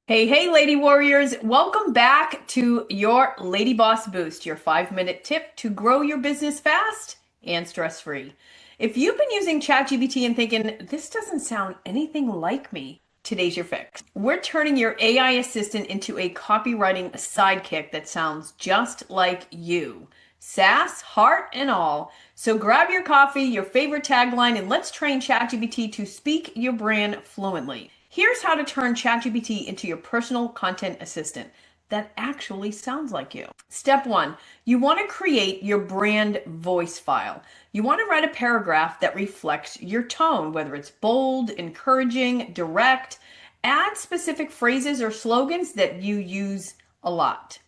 Hey, Lady Warriors. Welcome back to your Lady Boss Boost, your 5-minute tip to grow your business fast and stress-free. If you've been using ChatGPT and thinking, this doesn't sound anything like me, today's your fix. We're turning your AI assistant into a copywriting sidekick that sounds just like you. Sass, heart, and all. So grab your coffee, your favorite tagline, and let's train ChatGPT to speak your brand fluently. Here's how to turn ChatGPT into your personal content assistant that actually sounds like you. Step 1, you want to create your brand voice file. You want to write a paragraph that reflects your tone, whether it's bold, encouraging, direct. Add specific phrases or slogans that you use a lot.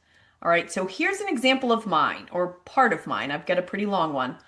All right, so here's an example of mine, or part of mine. I've got a pretty long one.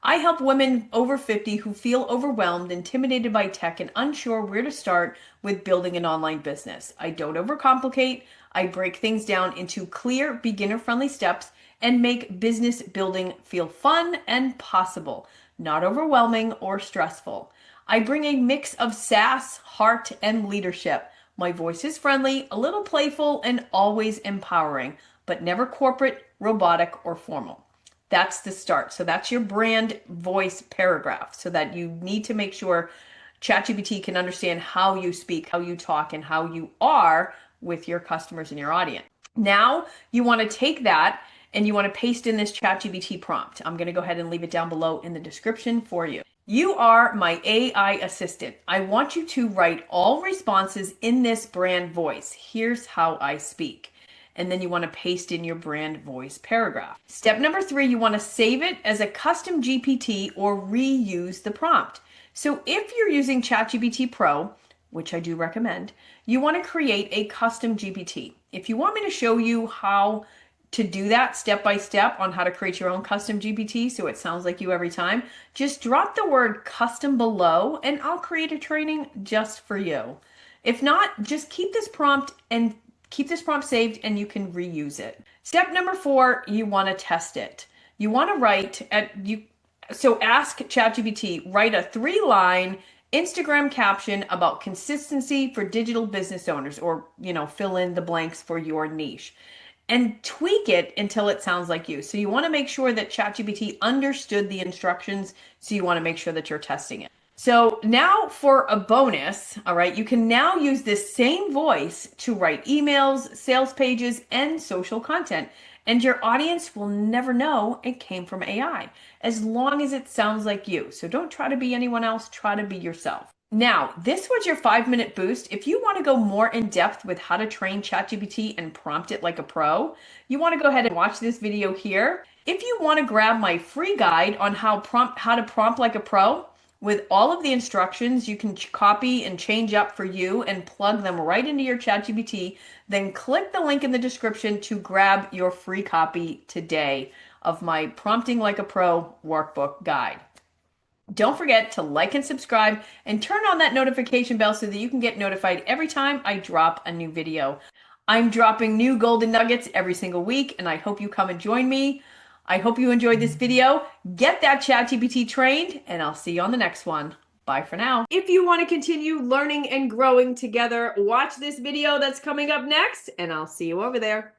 I help women over 50 who feel overwhelmed, intimidated by tech, and unsure where to start with building an online business. I don't overcomplicate. I break things down into clear, beginner-friendly steps and make business building feel fun and possible, not overwhelming or stressful. I bring a mix of sass, heart, and leadership. My voice is friendly, a little playful, and always empowering, but never corporate, robotic, or formal. That's the start. So that's your brand voice paragraph, so that you need to make sure ChatGPT can understand how you speak, how you talk, and how you are with your customers and your audience. Now you want to take that and you want to paste in this ChatGPT prompt. I'm going to go ahead and leave it down below in the description for you. You are my AI assistant. I want you to write all responses in this brand voice. Here's how I speak. And then you want to paste in your brand voice paragraph. Step number 3, you want to save it as a custom GPT or reuse the prompt. So if you're using ChatGPT Pro, which I do recommend, you want to create a custom GPT. If you want me to show you how to do that step by step on how to create your own custom GPT so it sounds like you every time, just drop the word custom below and I'll create a training just for you. If not, just keep this prompt saved and you can reuse it. Step number 4, you want to test it. You want to ask ChatGPT, write a 3-line Instagram caption about consistency for digital business owners, or, fill in the blanks for your niche, and tweak it until it sounds like you. So you want to make sure that ChatGPT understood the instructions. So you want to make sure that you're testing it. So now for a bonus, all right, you can now use this same voice to write emails, sales pages, and social content. And your audience will never know it came from AI, as long as it sounds like you. So don't try to be anyone else, try to be yourself. Now, this was your 5-minute boost. If you want to go more in depth with how to train ChatGPT and prompt it like a pro, you want to go ahead and watch this video here. If you want to grab my free guide on how to prompt like a pro, with all of the instructions you can copy and change up for you and plug them right into your ChatGPT, then click the link in the description to grab your free copy today of my Prompting Like a Pro workbook guide. Don't forget to like and subscribe and turn on that notification bell so that you can get notified every time I drop a new video. I'm dropping new golden nuggets every single week, and I hope you come and join me. I hope you enjoyed this video. Get that ChatGPT trained, and I'll see you on the next one. Bye for now. If you want to continue learning and growing together, watch this video that's coming up next, and I'll see you over there.